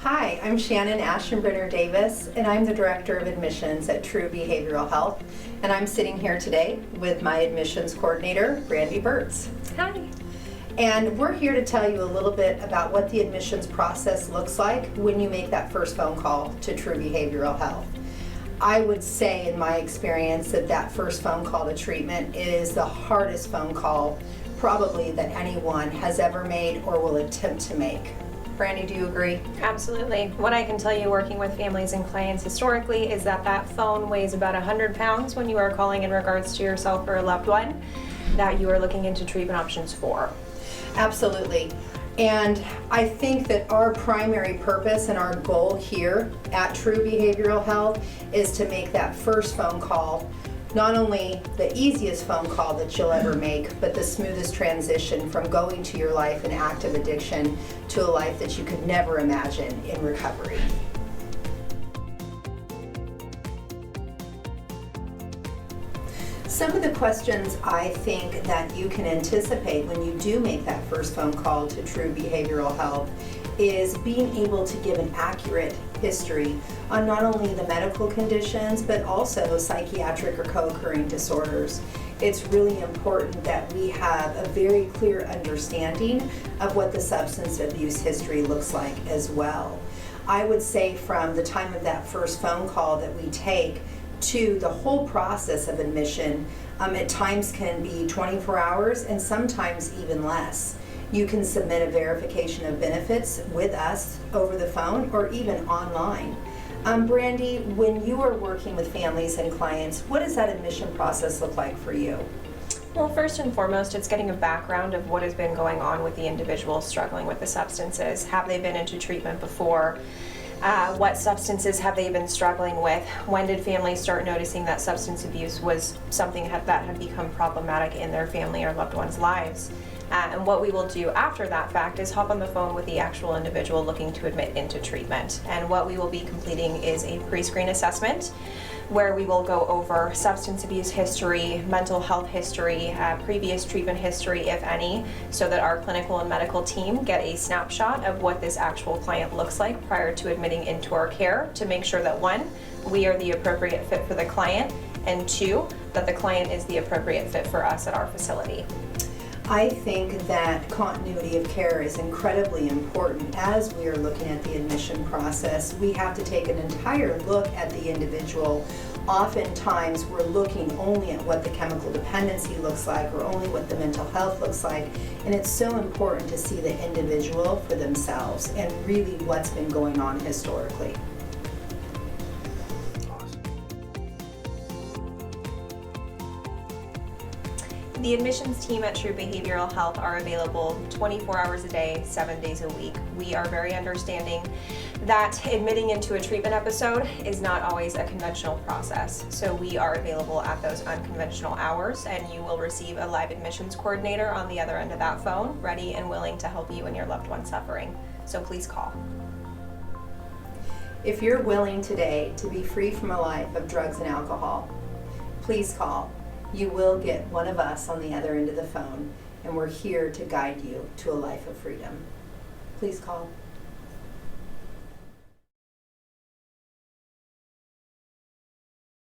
Hi, I'm Shannon Ashtenbrenner Davis, and I'm the Director of Admissions at True Behavioral Health. And I'm sitting here today with my admissions coordinator, Brandy Burtz. Hi. And we're here to tell you a little bit about what the admissions process looks like when you make that first phone call to True Behavioral Health. I would say, in my experience, that first phone call to treatment is the hardest phone call probably that anyone has ever made or will attempt to make. Brandy, do you agree? Absolutely. What I can tell you working with families and clients historically is that phone weighs about 100 pounds when you are calling in regards to yourself or a loved one that you are looking into treatment options for. Absolutely. And I think that our primary purpose and our goal here at True Behavioral Health is to make that first phone call not only the easiest phone call that you'll ever make, but the smoothest transition from going to your life in active addiction to a life that you could never imagine in recovery. Some of the questions I think that you can anticipate when you do make that first phone call to True Behavioral Health is being able to give an accurate history on not only the medical conditions but also psychiatric or co-occurring disorders. It's really important that we have a very clear understanding of what the substance abuse history looks like as well. I would say from the time of that first phone call that we take to the whole process of admission, at times can be 24 hours and sometimes even less. You can submit a verification of benefits with us over the phone or even online. Brandy, when you are working with families and clients, what does that admission process look like for you? Well, first and foremost, it's getting a background of what has been going on with the individual struggling with the substances. Have they been into treatment before? What substances have they been struggling with? When did families start noticing that substance abuse was something that had become problematic in their family or loved ones' lives? And what we will do after that fact is hop on the phone with the actual individual looking to admit into treatment. And what we will be completing is a pre-screen assessment where we will go over substance abuse history, mental health history, previous treatment history, if any, so that our clinical and medical team get a snapshot of what this actual client looks like prior to admitting into our care to make sure that, one, we are the appropriate fit for the client, and two, that the client is the appropriate fit for us at our facility. I think that continuity of care is incredibly important as we are looking at the admission process. We have to take an entire look at the individual. Oftentimes we're looking only at what the chemical dependency looks like or only what the mental health looks like, and it's so important to see the individual for themselves and really what's been going on historically. The admissions team at True Behavioral Health are available 24 hours a day, 7 days a week. We are very understanding that admitting into a treatment episode is not always a conventional process. So we are available at those unconventional hours, and you will receive a live admissions coordinator on the other end of that phone, ready and willing to help you and your loved one suffering. So please call. If you're willing today to be free from a life of drugs and alcohol, please call. You will get one of us on the other end of the phone, and we're here to guide you to a life of freedom. Please call.